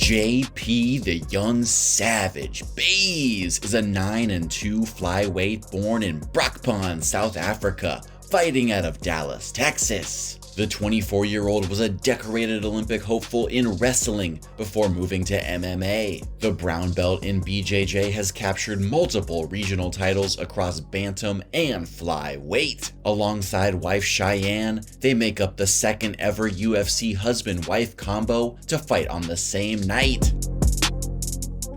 JP the Young Savage Bays is a 9-2 flyweight born in Brakpan, South Africa, fighting out of Dallas, Texas. The 24-year-old was a decorated Olympic hopeful in wrestling before moving to MMA. The brown belt in BJJ has captured multiple regional titles across bantam and flyweight. Alongside wife Cheyanne, they make up the second ever UFC husband-wife combo to fight on the same night.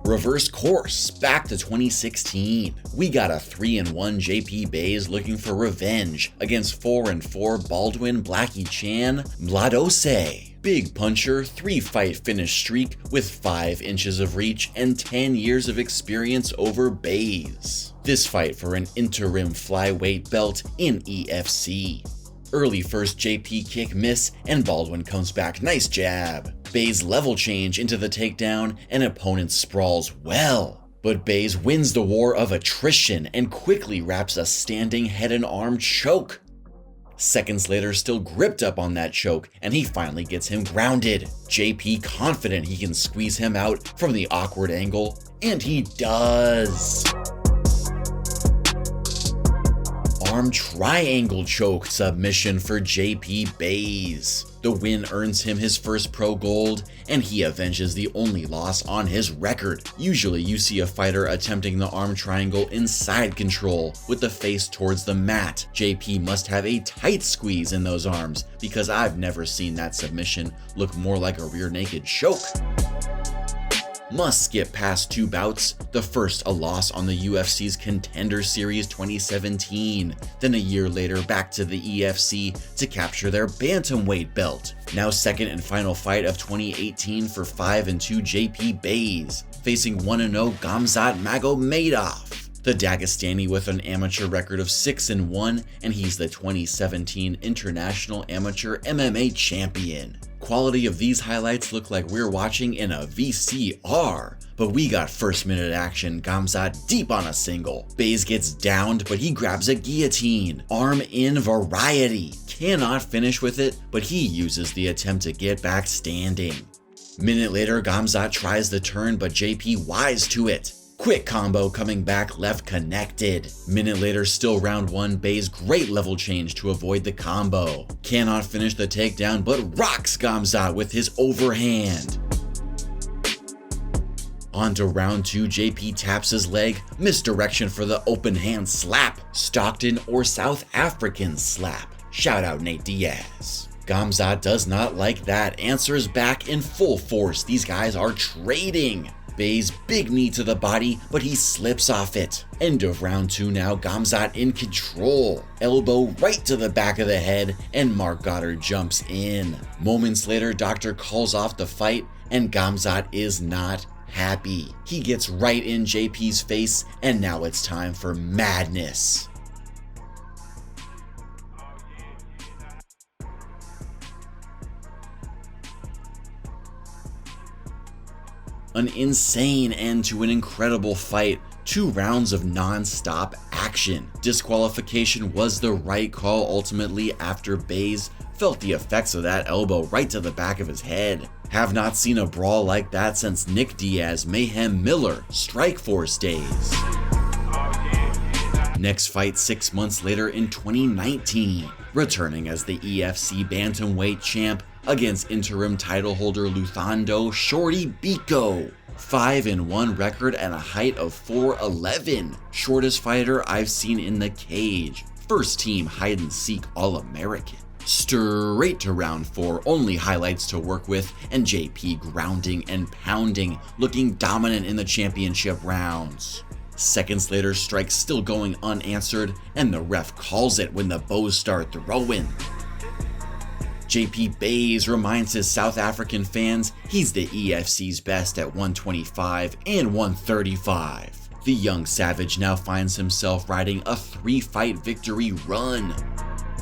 Reverse course, back to 2016. We got a 3-1 JP Bays looking for revenge against 4-4 Baldwin Blackie Chan Mdlalose. Big puncher, 3-fight finish streak with 5 inches of reach and 10 years of experience over Bays. This fight for an interim flyweight belt in EFC. Early first JP kick miss and Baldwin comes back, nice jab. Bays level change into the takedown and opponent sprawls well. But Bays wins the war of attrition and quickly wraps a standing head and arm choke. Seconds later, still gripped up on that choke, and he finally gets him grounded. JP confident he can squeeze him out from the awkward angle, and he does. Arm triangle choke submission for JP Bays. The win earns him his first pro gold, and he avenges the only loss on his record. Usually you see a fighter attempting the arm triangle in side control with the face towards the mat. JP must have a tight squeeze in those arms, because I've never seen that submission look more like a rear naked choke. Must skip past 2 bouts, the first a loss on the UFC's Contender Series 2017, then a year later back to the EFC to capture their bantamweight belt. Now second and final fight of 2018 for 5-2 JP Bays, facing 1-0 Khamzat Magomedov. The Dagestani with an amateur record of 6-1, and he's the 2017 International Amateur MMA Champion. Quality of these highlights look like we're watching in a VCR, but we got first minute action. Khamzat deep on a single. Bays gets downed, but he grabs a guillotine. Arm in variety. Cannot finish with it, but he uses the attempt to get back standing. Minute later, Khamzat tries the turn, but JP wise to it. Quick combo coming back left connected. Minute later, still round 1, Bays great level change to avoid the combo. Cannot finish the takedown, but rocks Khamzat with his overhand. On to round 2, JP taps his leg, misdirection for the open hand slap. Stockton or South African slap. Shout out Nate Diaz. Khamzat does not like that, answers back in full force. These guys are trading. Bays big knee to the body, but he slips off it. End of round 2 now, Khamzat in control. Elbow right to the back of the head, and Mark Goddard jumps in. Moments later, Doctor calls off the fight, and Khamzat is not happy. He gets right in JP's face, and now it's time for madness. An insane end to an incredible fight. 2 rounds of non-stop action. Disqualification was the right call ultimately after Bays felt the effects of that elbow right to the back of his head. Have not seen a brawl like that since Nick Diaz, Mayhem Miller, Strikeforce days. Next fight 6 months later in 2019, returning as the EFC Bantamweight champ against interim title holder Luthando Shorty Biko. 5-1 record and a height of 4'11". Shortest fighter I've seen in the cage. First team hide and seek All-American. Straight to round 4, only highlights to work with, and JP grounding and pounding, looking dominant in the championship rounds. Seconds later, strikes still going unanswered, and the ref calls it when the bows start throwing. JP Bays reminds his South African fans he's the EFC's best at 125 and 135. The young savage now finds himself riding a 3-fight victory run.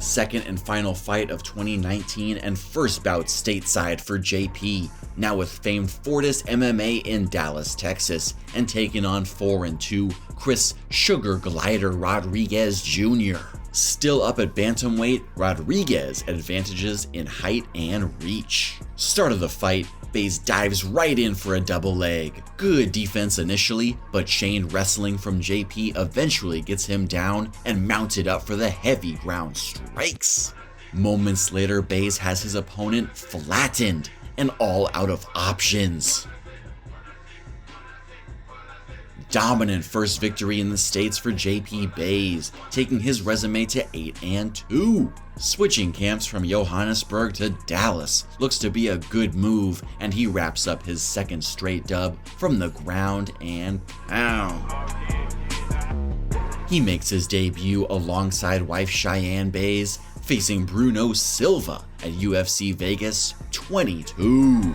Second and final fight of 2019 and first bout stateside for JP, now with famed Fortis MMA in Dallas, Texas, and taking on 4-2 Chris Sugar Glider Rodriguez Jr. Still up at bantamweight, Rodriguez advantages in height and reach. Start of the fight, Bays dives right in for a double leg. Good defense initially, but chained wrestling from JP eventually gets him down and mounted up for the heavy ground strikes. Moments later, Bays has his opponent flattened and all out of options. Dominant first victory in the States for JP Bays, taking his resume to 8-2. Switching camps from Johannesburg to Dallas looks to be a good move, and he wraps up his second straight dub from the ground and pound. He makes his debut alongside wife Cheyanne Bays, facing Bruno Silva at UFC Vegas 22.